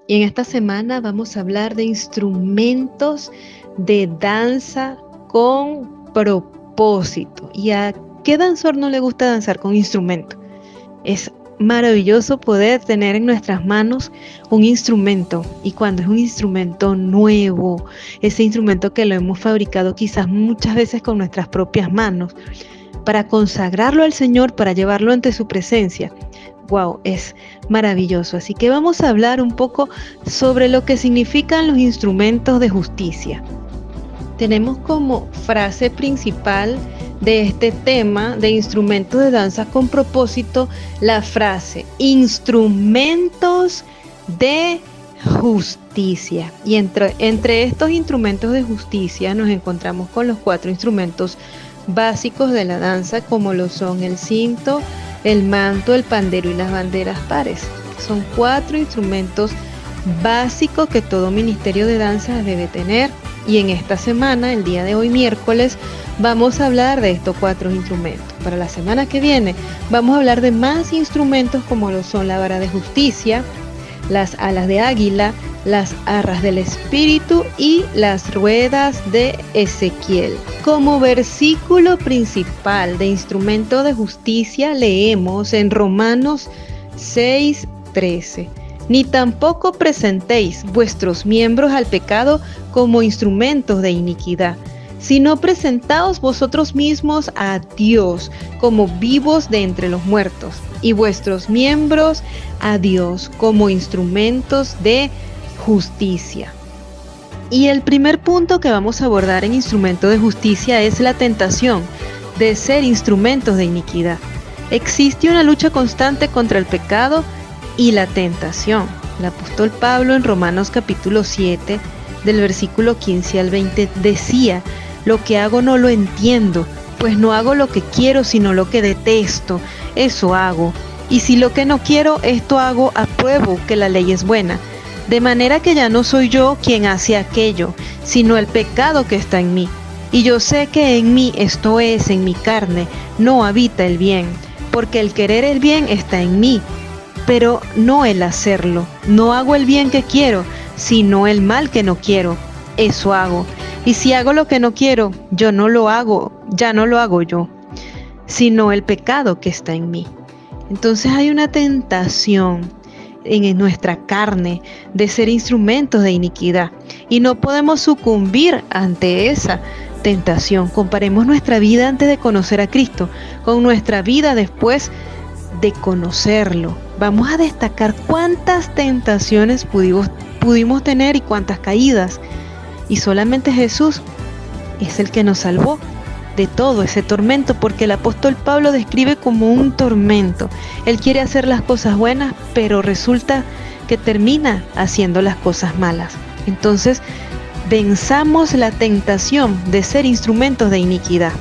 Y en esta semana vamos a hablar de instrumentos de danza con propósito. ¿Y a qué danzor no le gusta danzar con instrumento? Es maravilloso poder tener en nuestras manos un instrumento, y cuando es un instrumento nuevo, ese instrumento que lo hemos fabricado quizás muchas veces con nuestras propias manos, para consagrarlo al Señor, para llevarlo ante su presencia. Wow, es maravilloso. Así que vamos a hablar un poco sobre lo que significan los instrumentos de justicia. Tenemos como frase principal de este tema de instrumentos de danza con propósito la frase instrumentos de justicia. Y entre estos instrumentos de justicia nos encontramos con los 4 instrumentos básicos de la danza, como lo son el cinto, el manto, el pandero y las banderas pares. Son 4 instrumentos básicos que todo ministerio de danza debe tener. Y en esta semana, el día de hoy, miércoles, vamos a hablar de estos 4 instrumentos. Para la semana que viene, vamos a hablar de más instrumentos como lo son la vara de justicia, las alas de águila, las arras del espíritu y las ruedas de Ezequiel. Como versículo principal de instrumento de justicia leemos en Romanos 6:13. Ni tampoco presentéis vuestros miembros al pecado como instrumentos de iniquidad, sino presentaos vosotros mismos a Dios como vivos de entre los muertos, y vuestros miembros a Dios como instrumentos de justicia. Y el primer punto que vamos a abordar en instrumento de justicia es la tentación de ser instrumentos de iniquidad. Existe una lucha constante contra el pecado y la tentación. El apóstol Pablo en Romanos capítulo 7, del versículo 15 al 20, decía: lo que hago no lo entiendo, pues no hago lo que quiero, sino lo que detesto, eso hago. Y si lo que no quiero, esto hago, apruebo que la ley es buena. De manera que ya no soy yo quien hace aquello, sino el pecado que está en mí. Y yo sé que en mí, esto es, en mi carne, no habita el bien, porque el querer el bien está en mí, pero no el hacerlo. No hago el bien que quiero, sino el mal que no quiero, eso hago. Y si hago lo que no quiero, ya no lo hago yo, sino el pecado que está en mí. Entonces hay una tentación en nuestra carne de ser instrumentos de iniquidad, y no podemos sucumbir ante esa tentación. Comparemos nuestra vida antes de conocer a Cristo con nuestra vida después de conocerlo. Vamos a destacar cuántas tentaciones pudimos tener y cuántas caídas, y solamente Jesús es el que nos salvó de todo ese tormento, porque el apóstol Pablo describe como un tormento. Él quiere hacer las cosas buenas, pero resulta que termina haciendo las cosas malas. Entonces, venzamos la tentación de ser instrumentos de iniquidad.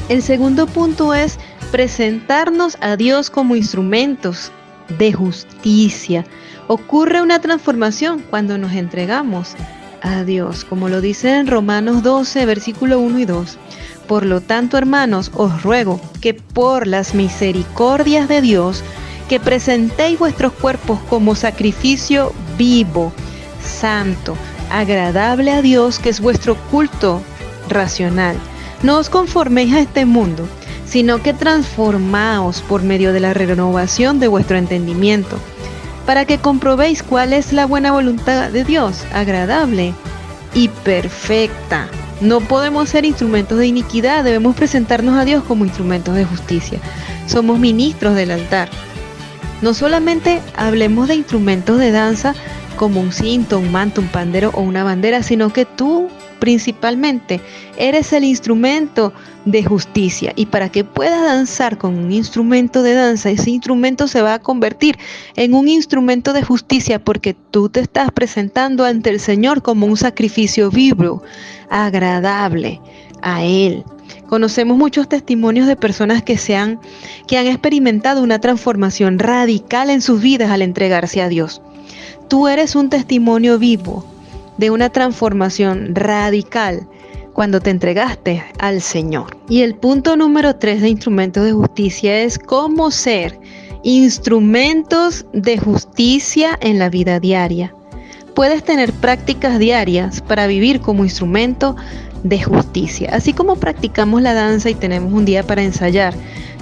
El segundo punto es presentarnos a Dios como instrumentos de justicia. Ocurre una transformación cuando nos entregamos a Dios, como lo dice en Romanos 12, versículo 1 y 2. Por lo tanto, hermanos, os ruego que por las misericordias de Dios, que presentéis vuestros cuerpos como sacrificio vivo, santo, agradable a Dios, que es vuestro culto racional. No os conforméis a este mundo, sino que transformaos por medio de la renovación de vuestro entendimiento, para que comprobéis cuál es la buena voluntad de Dios, agradable y perfecta. No podemos ser instrumentos de iniquidad, debemos presentarnos a Dios como instrumentos de justicia. Somos ministros del altar. No solamente hablemos de instrumentos de danza como un cinto, un manto, un pandero o una bandera, sino que tú principalmente eres el instrumento de justicia, y para que puedas danzar con un instrumento de danza, ese instrumento se va a convertir en un instrumento de justicia, porque tú te estás presentando ante el Señor como un sacrificio vivo, agradable a Él. Conocemos muchos testimonios de personas que han experimentado una transformación radical en sus vidas al entregarse a Dios. Tú eres un testimonio vivo de una transformación radical cuando te entregaste al Señor. Y el punto número 3 de instrumentos de justicia es cómo ser instrumentos de justicia en la vida diaria. puedes tener prácticas diarias para vivir como instrumento de justicia. Así como practicamos la danza y tenemos un día para ensayar,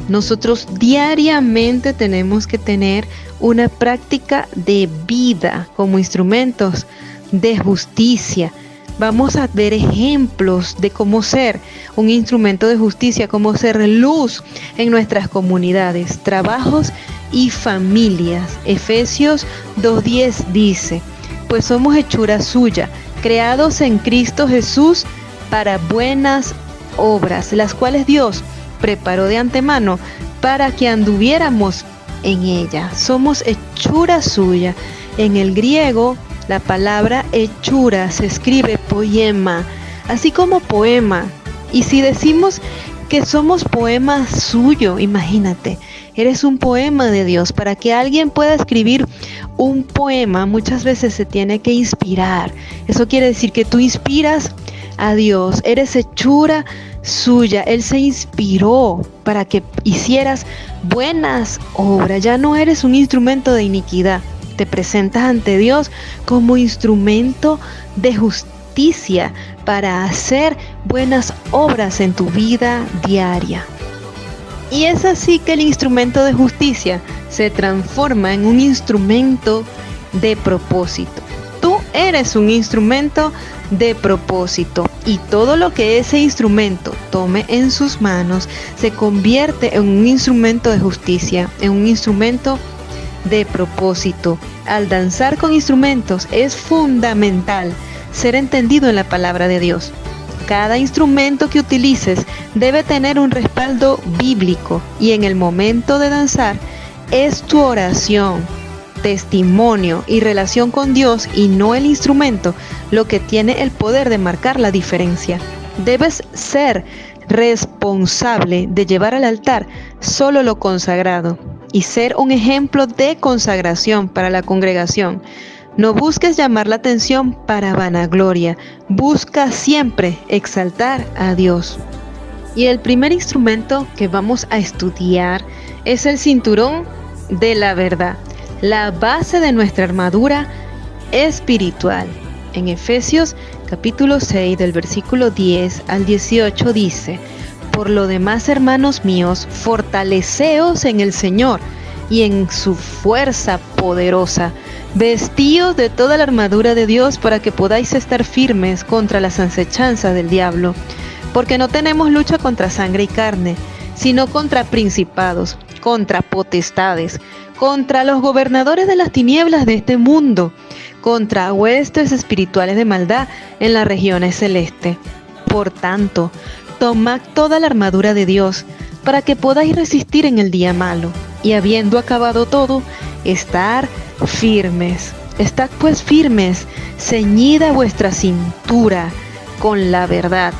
nosotros diariamente tenemos que tener una práctica de vida como instrumentos de justicia. Vamos a ver ejemplos de cómo ser un instrumento de justicia, cómo ser luz en nuestras comunidades, trabajos y familias. Efesios 2:10 dice: pues somos hechura suya, creados en Cristo Jesús para buenas obras, las cuales Dios preparó de antemano para que anduviéramos en ella. Somos hechura suya. En el griego, la palabra hechura se escribe poema, así como poema. Y si decimos que somos poema suyo, imagínate, eres un poema de Dios. Para que alguien pueda escribir un poema, muchas veces se tiene que inspirar. Eso quiere decir que tú inspiras a Dios, eres hechura suya. Él se inspiró para que hicieras buenas obras. Ya no eres un instrumento de iniquidad. Te presentas ante Dios como instrumento de justicia para hacer buenas obras en tu vida diaria. Y es así que el instrumento de justicia se transforma en un instrumento de propósito. Tú eres un instrumento de propósito, y todo lo que ese instrumento tome en sus manos se convierte en un instrumento de justicia, en un instrumento de propósito. Al danzar con instrumentos es fundamental ser entendido en la palabra de Dios. Cada instrumento que utilices debe tener un respaldo bíblico, y en el momento de danzar es tu oración, testimonio y relación con Dios, y no el instrumento, lo que tiene el poder de marcar la diferencia. Debes ser responsable de llevar al altar solo lo consagrado y ser un ejemplo de consagración para la congregación. No busques llamar la atención para vanagloria, busca siempre exaltar a Dios. Y el primer instrumento que vamos a estudiar es el cinturón de la verdad, la base de nuestra armadura espiritual. En Efesios capítulo 6 del versículo 10 al 18 dice: por lo demás, hermanos míos, fortaleceos en el Señor y en su fuerza poderosa. Vestíos de toda la armadura de Dios para que podáis estar firmes contra las acechanzas del diablo. Porque no tenemos lucha contra sangre y carne, sino contra principados, contra potestades, contra los gobernadores de las tinieblas de este mundo, contra huestes espirituales de maldad en las regiones celestes. Por tanto, tomad toda la armadura de Dios, para que podáis resistir en el día malo, y habiendo acabado todo, estar firmes. Estad pues firmes, ceñida vuestra cintura con la verdad,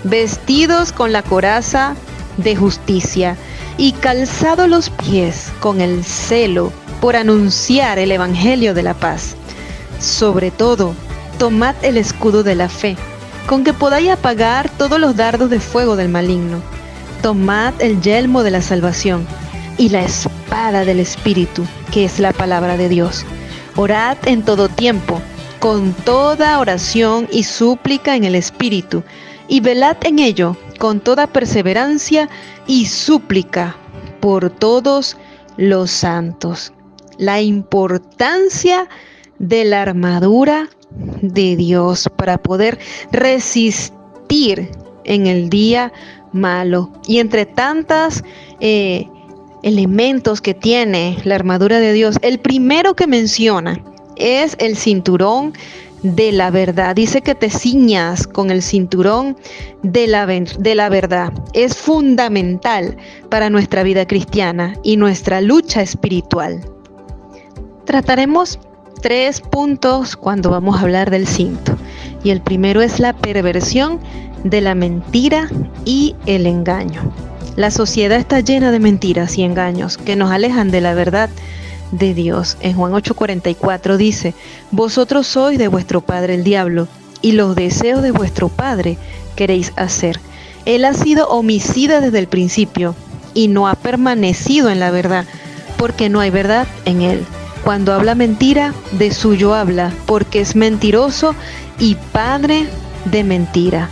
vestidos con la coraza de justicia, y calzados los pies con el celo por anunciar el evangelio de la paz. Sobre todo, tomad el escudo de la fe, con que podáis apagar todos los dardos de fuego del maligno. Tomad el yelmo de la salvación y la espada del Espíritu, que es la palabra de Dios. Orad en todo tiempo, con toda oración y súplica en el Espíritu, y velad en ello con toda perseverancia y súplica por todos los santos. La importancia de la armadura de Dios para poder resistir en el día malo. Y entre tantas elementos que tiene la armadura de Dios, el primero que menciona es el cinturón de la verdad. Dice que te ciñas con el cinturón de la verdad. Es fundamental para nuestra vida cristiana y nuestra lucha espiritual. Trataremos 3 puntos cuando vamos a hablar del cinto. Y el primero es la perversión de la mentira y el engaño. La sociedad está llena de mentiras y engaños que nos alejan de la verdad de Dios. En Juan 8:44 dice: vosotros sois de vuestro padre el diablo, y los deseos de vuestro padre queréis hacer. Él ha sido homicida desde el principio y no ha permanecido en la verdad, porque no hay verdad en él. Cuando habla mentira, de suyo habla, porque es mentiroso y padre de mentira.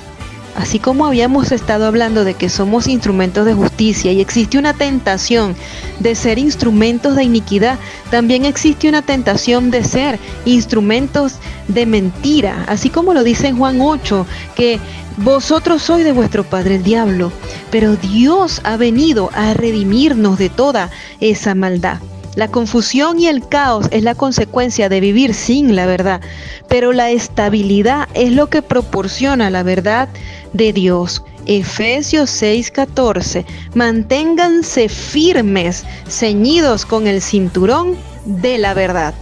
Así como habíamos estado hablando de que somos instrumentos de justicia y existe una tentación de ser instrumentos de iniquidad, también existe una tentación de ser instrumentos de mentira. Así como lo dice en Juan 8, que vosotros sois de vuestro padre el diablo, pero Dios ha venido a redimirnos de toda esa maldad. La confusión y el caos es la consecuencia de vivir sin la verdad, pero la estabilidad es lo que proporciona la verdad de Dios. Efesios 6:14. Manténganse firmes, ceñidos con el cinturón de la verdad.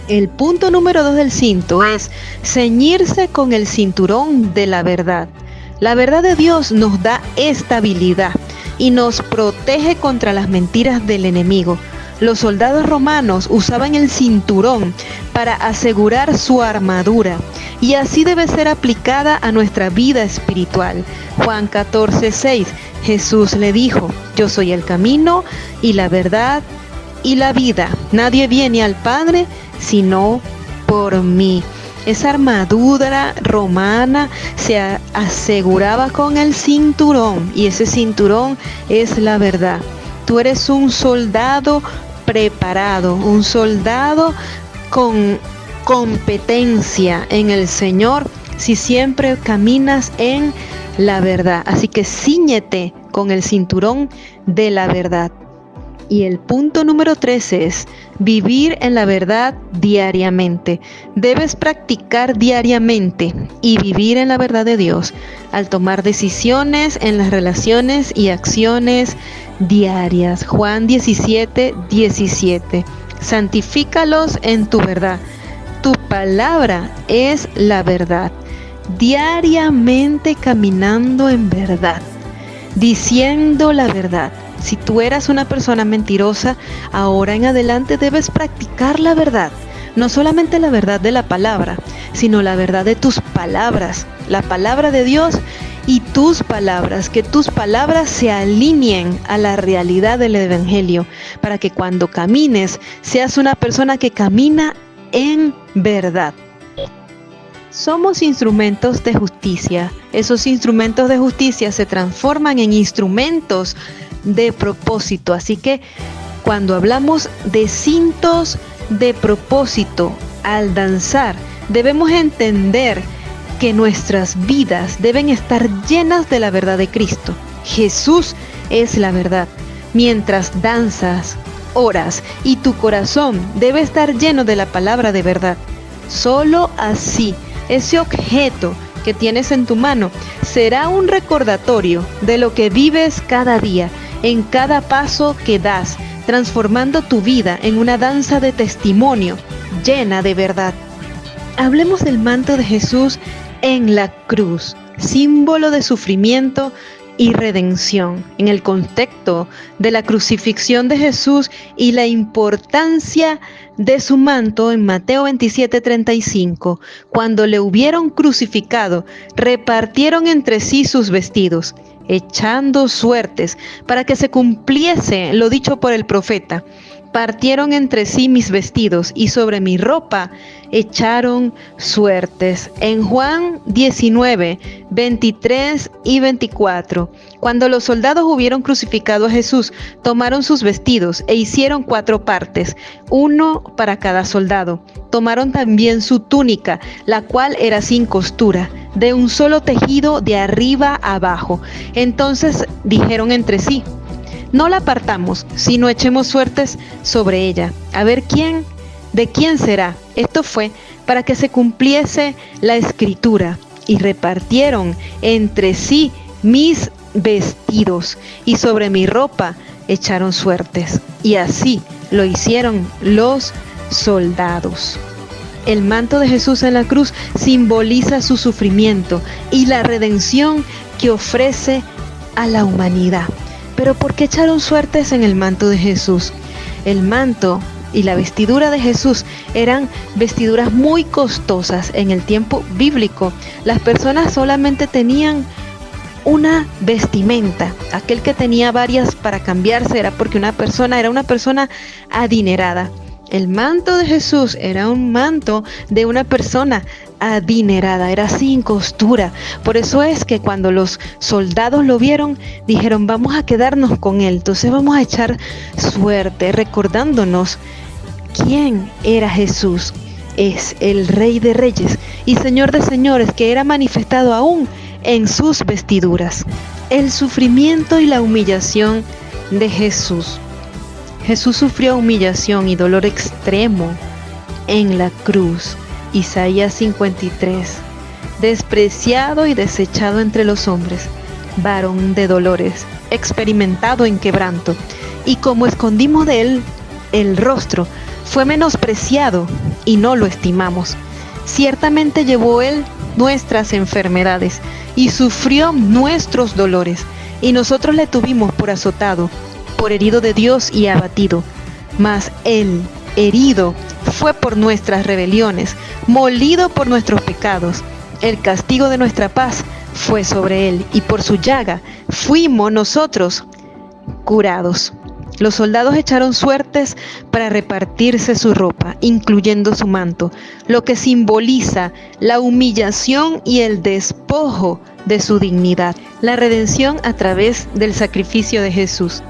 El punto número 2 del cinto es ceñirse con el cinturón de la verdad. La verdad de Dios nos da estabilidad y nos protege contra las mentiras del enemigo. Los soldados romanos usaban el cinturón para asegurar su armadura, y así debe ser aplicada a nuestra vida espiritual. Juan 14:6, Jesús le dijo: yo soy el camino y la verdad y la vida. Nadie viene al Padre sino por mí. Esa armadura romana se aseguraba con el cinturón, y ese cinturón es la verdad. Tú eres un soldado preparado, un soldado con competencia en el Señor si siempre caminas en la verdad. Así que cíñete con el cinturón de la verdad. Y el punto número 3 es vivir en la verdad diariamente. Debes practicar diariamente y vivir en la verdad de Dios al tomar decisiones en las relaciones y acciones diarias. Juan 17:17. Santifícalos en tu verdad. Tu palabra es la verdad. Diariamente caminando en verdad, diciendo la verdad. Si tú eras una persona mentirosa, ahora en adelante debes practicar la verdad. No solamente la verdad de la palabra, sino la verdad de tus palabras. La palabra de Dios y tus palabras. Que tus palabras se alineen a la realidad del Evangelio, para que cuando camines seas una persona que camina en verdad. Somos instrumentos de justicia. Esos instrumentos de justicia se transforman en instrumentos de propósito. Así que cuando hablamos de cintos de propósito al danzar, debemos entender que nuestras vidas deben estar llenas de la verdad de Cristo. Jesús es la verdad. Mientras danzas, oras y tu corazón debe estar lleno de la palabra de verdad. Solo así, ese objeto que tienes en tu mano será un recordatorio de lo que vives cada día, en cada paso que das, transformando tu vida en una danza de testimonio llena de verdad. Hablemos del manto de Jesús en la cruz, símbolo de sufrimiento y redención. En el contexto de la crucifixión de Jesús y la importancia de su manto, en Mateo 27:35, cuando le hubieron crucificado, repartieron entre sí sus vestidos, echando suertes para que se cumpliese lo dicho por el profeta. Partieron entre sí mis vestidos y sobre mi ropa echaron suertes. En Juan 19:23 y 24, cuando los soldados hubieron crucificado a Jesús, tomaron sus vestidos e hicieron 4 partes, uno para cada soldado. Tomaron también su túnica, la cual era sin costura, de un solo tejido de arriba a abajo. Entonces dijeron entre sí: no la partamos, sino echemos suertes sobre ella, a ver de quién será. Esto fue para que se cumpliese la escritura, y repartieron entre sí mis vestidos, y sobre mi ropa echaron suertes. Y así lo hicieron los soldados. El manto de Jesús en la cruz simboliza su sufrimiento y la redención que ofrece a la humanidad. Pero ¿por qué echaron suertes en el manto de Jesús? El manto y la vestidura de Jesús eran vestiduras muy costosas en el tiempo bíblico. Las personas solamente tenían una vestimenta. Aquel que tenía varias para cambiarse era porque era una persona adinerada. El manto de Jesús era un manto de una persona adinerada, era sin costura. Por eso es que cuando los soldados lo vieron, dijeron, vamos a quedarnos con él. Entonces vamos a echar suerte, recordándonos quién era Jesús. Es el Rey de Reyes y Señor de Señores, que era manifestado aún en sus vestiduras. El sufrimiento y la humillación de Jesús. Jesús sufrió humillación y dolor extremo en la cruz. Isaías 53. Despreciado y desechado entre los hombres, varón de dolores, experimentado en quebranto, y como escondimos de él el rostro, fue menospreciado y no lo estimamos. Ciertamente llevó él nuestras enfermedades y sufrió nuestros dolores, y nosotros le tuvimos por azotado, por herido de Dios y abatido. Mas él, herido, fue por nuestras rebeliones, molido por nuestros pecados. El castigo de nuestra paz fue sobre él, y por su llaga fuimos nosotros curados. Los soldados echaron suertes para repartirse su ropa, incluyendo su manto, lo que simboliza la humillación y el despojo de su dignidad. La redención a través del sacrificio de Jesús.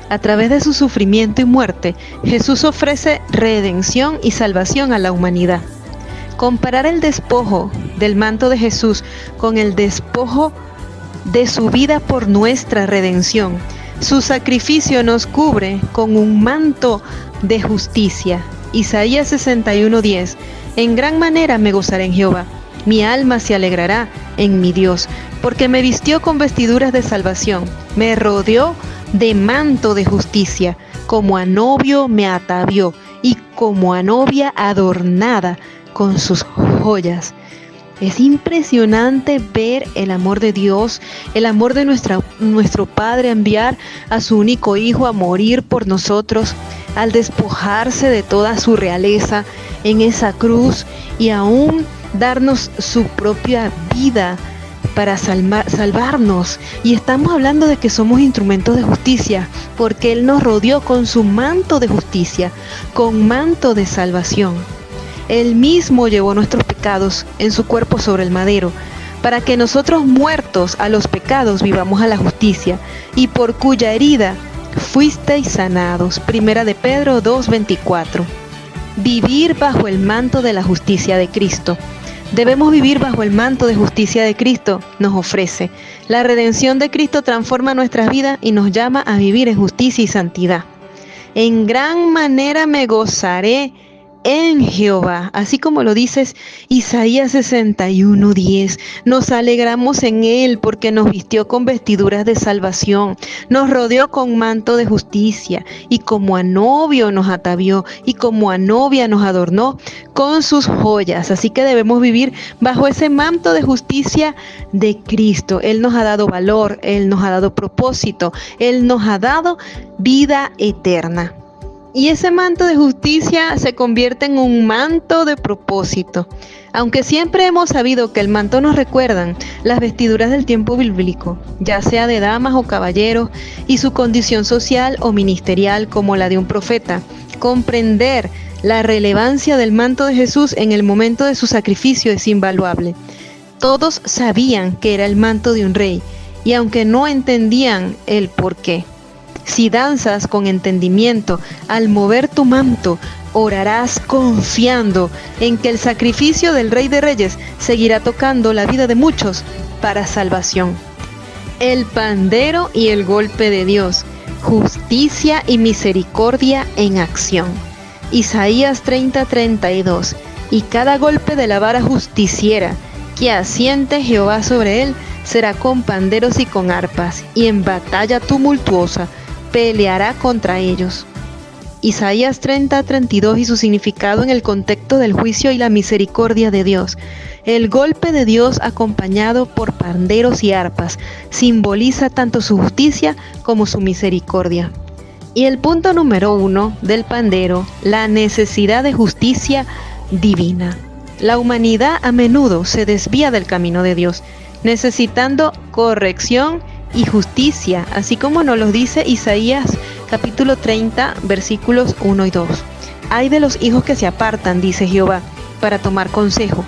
A través de su sufrimiento y muerte, Jesús ofrece redención y salvación a la humanidad. Comparar el despojo del manto de Jesús con el despojo de su vida por nuestra redención. Su sacrificio nos cubre con un manto de justicia. Isaías 61:10. En gran manera me gozaré en Jehová. Mi alma se alegrará en mi Dios, porque me vistió con vestiduras de salvación, me rodeó de manto de justicia, como a novio me atavió, y como a novia adornada con sus joyas. Es impresionante ver el amor de Dios, el amor de nuestro Padre, enviar a su único Hijo a morir por nosotros, al despojarse de toda su realeza en esa cruz y aún darnos su propia vida para salvarnos. Y estamos hablando de que somos instrumentos de justicia, porque Él nos rodeó con su manto de justicia, con manto de salvación. Él mismo llevó nuestros pecados en su cuerpo sobre el madero, para que nosotros muertos a los pecados vivamos a la justicia, y por cuya herida fuisteis sanados. Primera de Pedro 2:24. Vivir bajo el manto de la justicia de Cristo. Debemos vivir bajo el manto de justicia de Cristo nos ofrece. La redención de Cristo transforma nuestras vidas y nos llama a vivir en justicia y santidad. En gran manera me gozaré en Jehová, así como lo dices Isaías 61:10. Nos alegramos en Él porque nos vistió con vestiduras de salvación, nos rodeó con manto de justicia, y como a novio nos atavió, y como a novia nos adornó con sus joyas. Así que debemos vivir bajo ese manto de justicia de Cristo. Él nos ha dado valor, Él nos ha dado propósito, Él nos ha dado vida eterna. Y ese manto de justicia se convierte en un manto de propósito. Aunque siempre hemos sabido que el manto nos recuerdan las vestiduras del tiempo bíblico, ya sea de damas o caballeros, y su condición social o ministerial como la de un profeta, comprender la relevancia del manto de Jesús en el momento de su sacrificio es invaluable. Todos sabían que era el manto de un rey, y aunque no entendían el porqué. Si danzas con entendimiento, al mover tu manto, orarás confiando en que el sacrificio del Rey de Reyes seguirá tocando la vida de muchos para salvación. El pandero y el golpe de Dios, justicia y misericordia en acción. Isaías 30:32. Y cada golpe de la vara justiciera que asiente Jehová sobre él será con panderos y con arpas, y en batalla tumultuosa peleará contra ellos. Isaías 30:32 y su significado en el contexto del juicio y la misericordia de Dios. El golpe de Dios acompañado por panderos y arpas simboliza tanto su justicia como su misericordia. Y el punto número 1 del pandero, la necesidad de justicia divina. La humanidad a menudo se desvía del camino de Dios, necesitando corrección y justicia, así como nos lo dice Isaías capítulo 30 versículos 1 y 2. Ay de los hijos que se apartan, dice Jehová, para tomar consejo,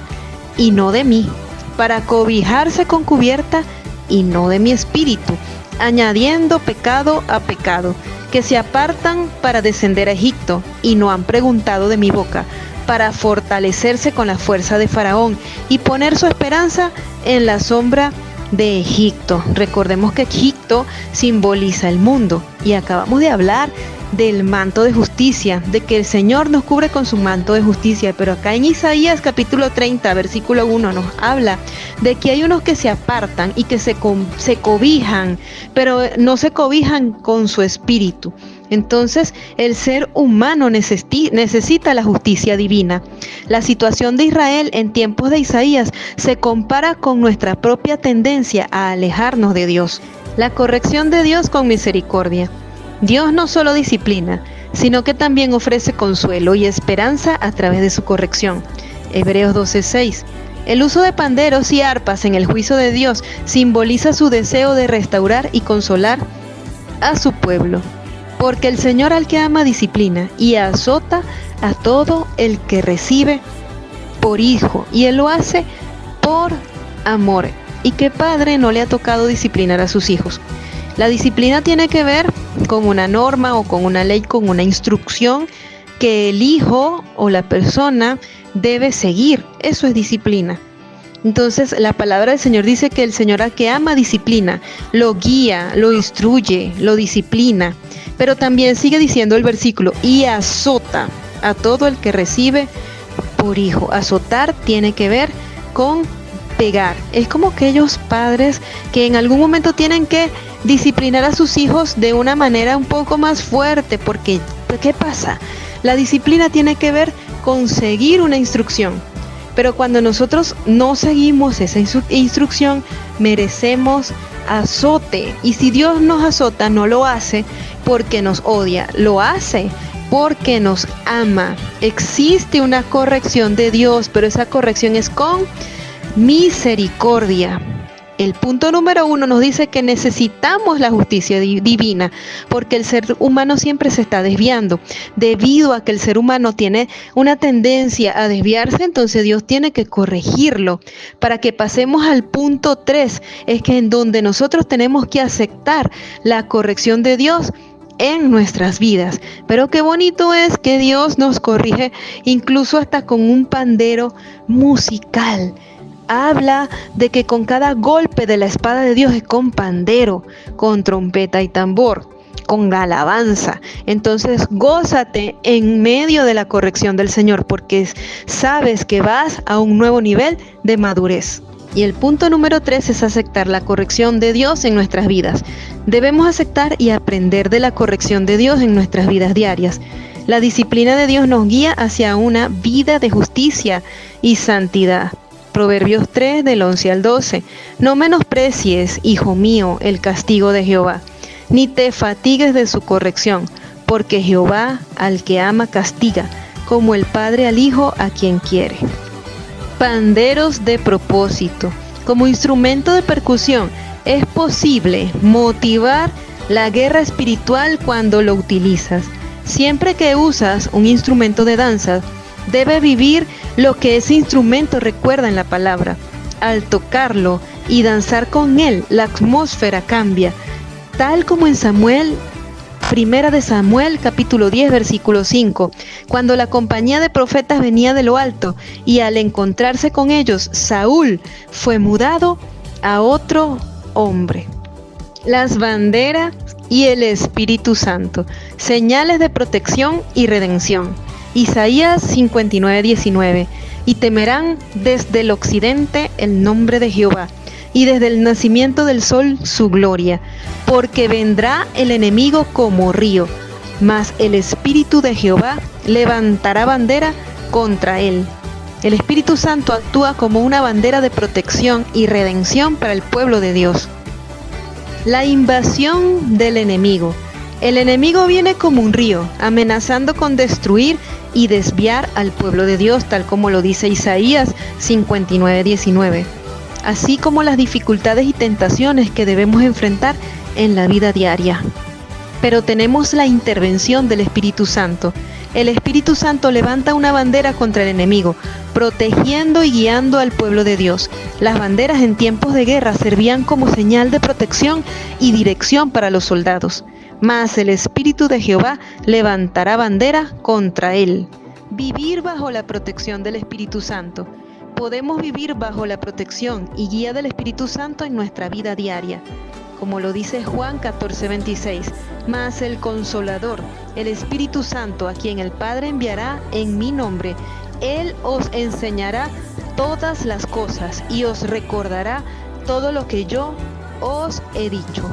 y no de mí, para cobijarse con cubierta, y no de mi espíritu, añadiendo pecado a pecado, que se apartan para descender a Egipto, y no han preguntado de mi boca, para fortalecerse con la fuerza de Faraón, y poner su esperanza en la sombra de Egipto. Recordemos que Egipto simboliza el mundo, y acabamos de hablar del manto de justicia, de que el Señor nos cubre con su manto de justicia, pero acá en Isaías capítulo 30, versículo 1 nos habla de que hay unos que se apartan y que se cobijan, pero no se cobijan con su espíritu. Entonces el ser humano necesita la justicia divina. La situación de Israel en tiempos de Isaías se compara con nuestra propia tendencia a alejarnos de Dios. La corrección de Dios con misericordia. Dios no solo disciplina, sino que también ofrece consuelo y esperanza a través de su corrección. Hebreos 12:6. El uso de panderos y arpas en el juicio de Dios simboliza su deseo de restaurar y consolar a su pueblo. Porque el Señor al que ama disciplina y azota a todo el que recibe por hijo, y Él lo hace por amor. ¿Y qué padre no le ha tocado disciplinar a sus hijos? La disciplina tiene que ver con una norma o con una ley, con una instrucción que el hijo o la persona debe seguir. Eso es disciplina. Entonces la palabra del Señor dice que el Señor al que ama disciplina, lo guía, lo instruye, lo disciplina. Pero también sigue diciendo el versículo, y azota a todo el que recibe por hijo. Azotar tiene que ver con pegar. Es como aquellos padres que en algún momento tienen que disciplinar a sus hijos de una manera un poco más fuerte, porque ¿qué pasa? La disciplina tiene que ver con seguir una instrucción, pero cuando nosotros no seguimos esa instrucción, merecemos azote. Y si Dios nos azota, no lo hace porque nos odia, lo hace porque nos ama. Existe una corrección de Dios, pero esa corrección es con misericordia. El punto número 1 nos dice que necesitamos la justicia divina, porque el ser humano siempre se está desviando. Debido a que el ser humano tiene una tendencia a desviarse, entonces Dios tiene que corregirlo. Para que pasemos al punto 3, es que en donde nosotros tenemos que aceptar la corrección de Dios en nuestras vidas. Pero qué bonito es que Dios nos corrige incluso hasta con un pandero musical. Habla de que con cada golpe de la espada de Dios es con pandero, con trompeta y tambor, con alabanza. Entonces gózate en medio de la corrección del Señor, porque sabes que vas a un nuevo nivel de madurez. Y el punto número 3 es aceptar la corrección de Dios en nuestras vidas. Debemos aceptar y aprender de la corrección de Dios en nuestras vidas diarias. La disciplina de Dios nos guía hacia una vida de justicia y santidad. Proverbios 3 del 11 al 12. No menosprecies, hijo mío, el castigo de Jehová, ni te fatigues de su corrección, porque Jehová al que ama castiga, como el padre al hijo a quien quiere. Panderos de propósito. Como instrumento de percusión, es posible motivar la guerra espiritual cuando lo utilizas. Siempre que usas un instrumento de danza, debe vivir lo que ese instrumento recuerda en la palabra. Al tocarlo y danzar con él, la atmósfera cambia. Tal como en Primera de Samuel, capítulo 10, versículo 5, cuando la compañía de profetas venía de lo alto, y al encontrarse con ellos, Saúl fue mudado a otro hombre. Las banderas y el Espíritu Santo, señales de protección y redención. Isaías 59, 19. Y temerán desde el occidente el nombre de Jehová, y desde el nacimiento del sol su gloria, porque vendrá el enemigo como río, mas el Espíritu de Jehová levantará bandera contra él. El Espíritu Santo actúa como una bandera de protección y redención para el pueblo de Dios. La invasión del enemigo. El enemigo viene como un río, amenazando con destruir y desviar al pueblo de Dios, tal como lo dice Isaías 59, 19. Así como las dificultades y tentaciones que debemos enfrentar en la vida diaria. Pero tenemos la intervención del Espíritu Santo. el Espíritu Santo levanta una bandera contra el enemigo, protegiendo y guiando al pueblo de Dios. Las banderas en tiempos de guerra servían como señal de protección y dirección para los soldados. Mas el Espíritu de Jehová levantará bandera contra él. Vivir bajo la protección del Espíritu Santo. Podemos vivir bajo la protección y guía del Espíritu Santo en nuestra vida diaria. Como lo dice Juan 14:26, mas el Consolador, el Espíritu Santo, a quien el Padre enviará en mi nombre, Él os enseñará todas las cosas y os recordará todo lo que yo os he dicho.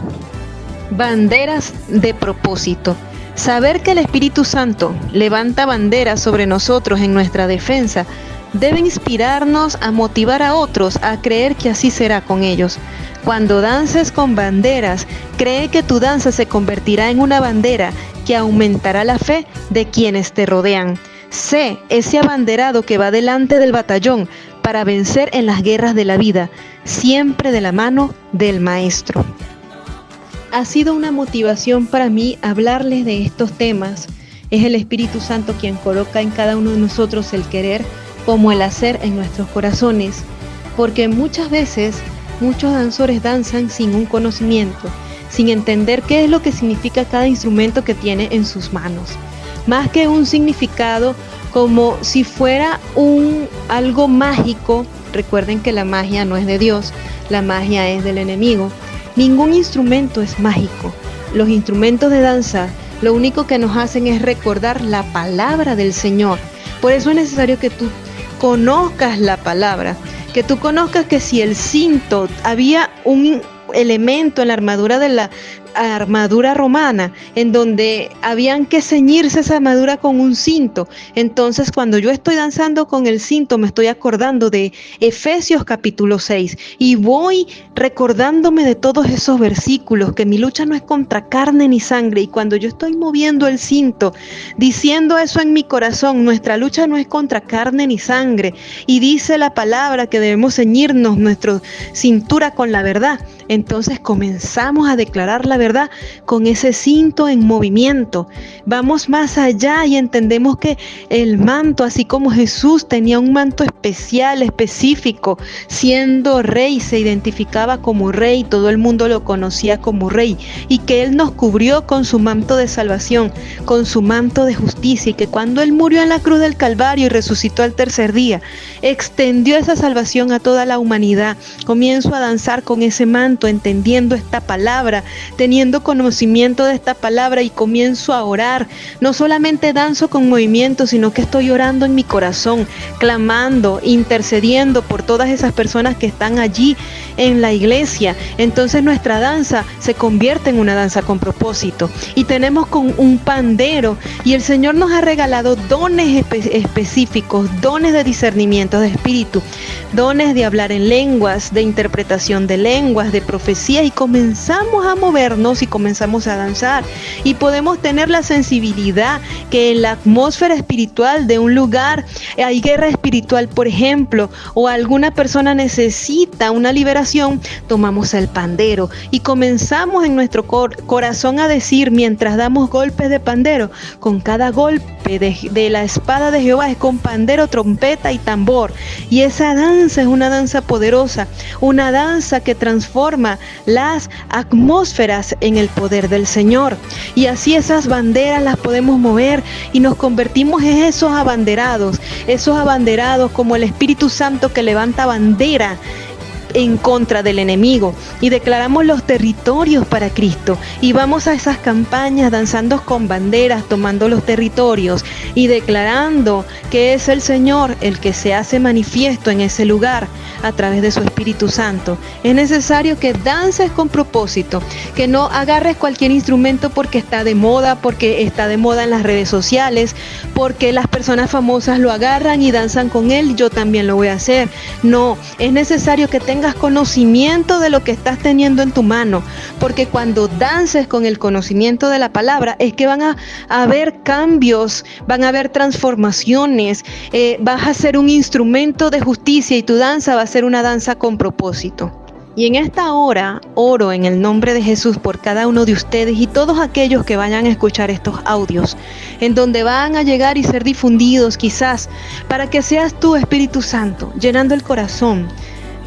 Banderas de propósito. Saber que el Espíritu Santo levanta banderas sobre nosotros en nuestra defensa debe inspirarnos a motivar a otros a creer que así será con ellos. Cuando dances con banderas, cree que tu danza se convertirá en una bandera que aumentará la fe de quienes te rodean. Sé ese abanderado que va delante del batallón para vencer en las guerras de la vida, siempre de la mano del Maestro. Ha sido una motivación para mí hablarles de estos temas. Es el Espíritu Santo quien coloca en cada uno de nosotros el querer como el hacer en nuestros corazones, porque muchas veces muchos danzores danzan sin un conocimiento, sin entender qué es lo que significa cada instrumento que tiene en sus manos. Más que un significado, como si fuera algo mágico. Recuerden que la magia no es de Dios, la magia es del enemigo. Ningún instrumento es mágico. Los instrumentos de danza lo único que nos hacen es recordar la palabra del Señor. Por eso es necesario que tú conozcas la palabra, que tú conozcas que si el cinto, había un elemento en la armadura de la armadura romana, en donde habían que ceñirse esa armadura con un cinto. Entonces, cuando yo estoy danzando con el cinto, me estoy acordando de Efesios capítulo 6 y voy recordándome de todos esos versículos, que mi lucha no es contra carne ni sangre. Y cuando yo estoy moviendo el cinto, diciendo eso en mi corazón, nuestra lucha no es contra carne ni sangre, y dice la palabra que debemos ceñirnos nuestra cintura con la verdad. Entonces comenzamos a declarar la verdad con ese cinto en movimiento. Vamos más allá y entendemos que el manto, así como Jesús tenía un manto especial, específico, siendo rey, se identificaba como rey, todo el mundo lo conocía como rey, y que Él nos cubrió con su manto de salvación, con su manto de justicia, y que cuando Él murió en la cruz del Calvario y resucitó al tercer día, extendió esa salvación a toda la humanidad. Comienzo a danzar con ese manto, entendiendo esta palabra, teniendo conocimiento de esta palabra, y comienzo a orar. No solamente danzo con movimiento, sino que estoy orando en mi corazón, clamando, intercediendo por todas esas personas que están allí en la iglesia. Entonces nuestra danza se convierte en una danza con propósito, y tenemos con un pandero, y el Señor nos ha regalado dones específicos, dones de discernimiento de espíritu, dones de hablar en lenguas, de interpretación de lenguas, de profecía, y comenzamos a movernos y comenzamos a danzar, y podemos tener la sensibilidad que en la atmósfera espiritual de un lugar hay guerra espiritual, por ejemplo, o alguna persona necesita una liberación, tomamos el pandero y comenzamos en nuestro corazón a decir, mientras damos golpes de pandero, con cada golpe de la espada de Jehová es con pandero, trompeta y tambor, y esa danza es una danza poderosa, una danza que transforma las atmósferas en el poder del Señor. Y así esas banderas las podemos mover y nos convertimos en esos abanderados como el Espíritu Santo que levanta bandera en contra del enemigo, y declaramos los territorios para Cristo, y vamos a esas campañas danzando con banderas, tomando los territorios y declarando que es el Señor el que se hace manifiesto en ese lugar a través de su Espíritu Santo. Es necesario que dances con propósito, que no agarres cualquier instrumento porque está de moda en las redes sociales, porque las personas famosas lo agarran y danzan con él, yo también lo voy a hacer. No, es necesario que tengas conocimiento de lo que estás teniendo en tu mano, porque cuando dances con el conocimiento de la palabra es que van a haber cambios, van a haber transformaciones, vas a ser un instrumento de justicia, y tu danza va a ser una danza con propósito. Y en esta hora oro en el nombre de Jesús por cada uno de ustedes y todos aquellos que vayan a escuchar estos audios, en donde van a llegar y ser difundidos quizás, para que seas tú, Espíritu Santo, llenando el corazón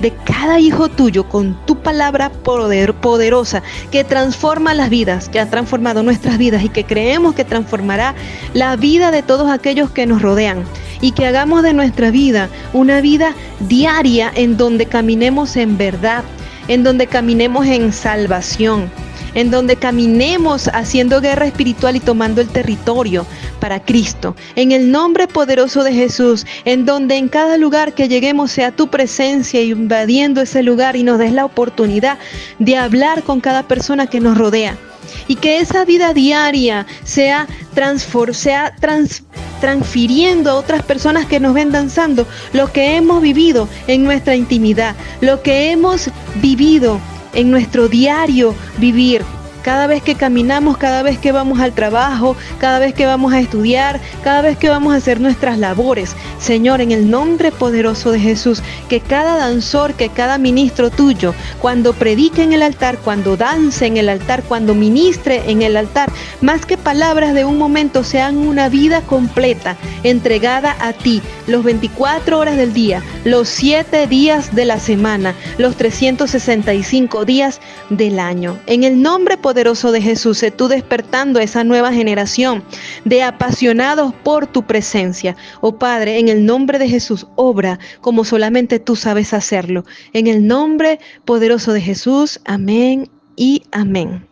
de cada hijo tuyo con tu palabra poderosa que transforma las vidas, que ha transformado nuestras vidas y que creemos que transformará la vida de todos aquellos que nos rodean. Y que hagamos de nuestra vida una vida diaria en donde caminemos en verdad, en donde caminemos en salvación, en donde caminemos haciendo guerra espiritual y tomando el territorio para Cristo. En el nombre poderoso de Jesús, en donde en cada lugar que lleguemos sea tu presencia invadiendo ese lugar y nos des la oportunidad de hablar con cada persona que nos rodea. Y que esa vida diaria sea transfiriendo a otras personas que nos ven danzando lo que hemos vivido en nuestra intimidad, lo que hemos vivido en nuestro diario vivir. Cada vez que caminamos, cada vez que vamos al trabajo, cada vez que vamos a estudiar, cada vez que vamos a hacer nuestras labores. Señor, en el nombre poderoso de Jesús, que cada danzor, que cada ministro tuyo, cuando predique en el altar, cuando dance en el altar, cuando ministre en el altar, más que palabras de un momento, sean una vida completa, entregada a ti, los 24 horas del día, los 7 días de la semana, los 365 días del año. En el nombre poderoso de Jesús, sé tú despertando a esa nueva generación de apasionados por tu presencia. Oh Padre, en el nombre de Jesús, obra como solamente tú sabes hacerlo. En el nombre poderoso de Jesús, amén y amén.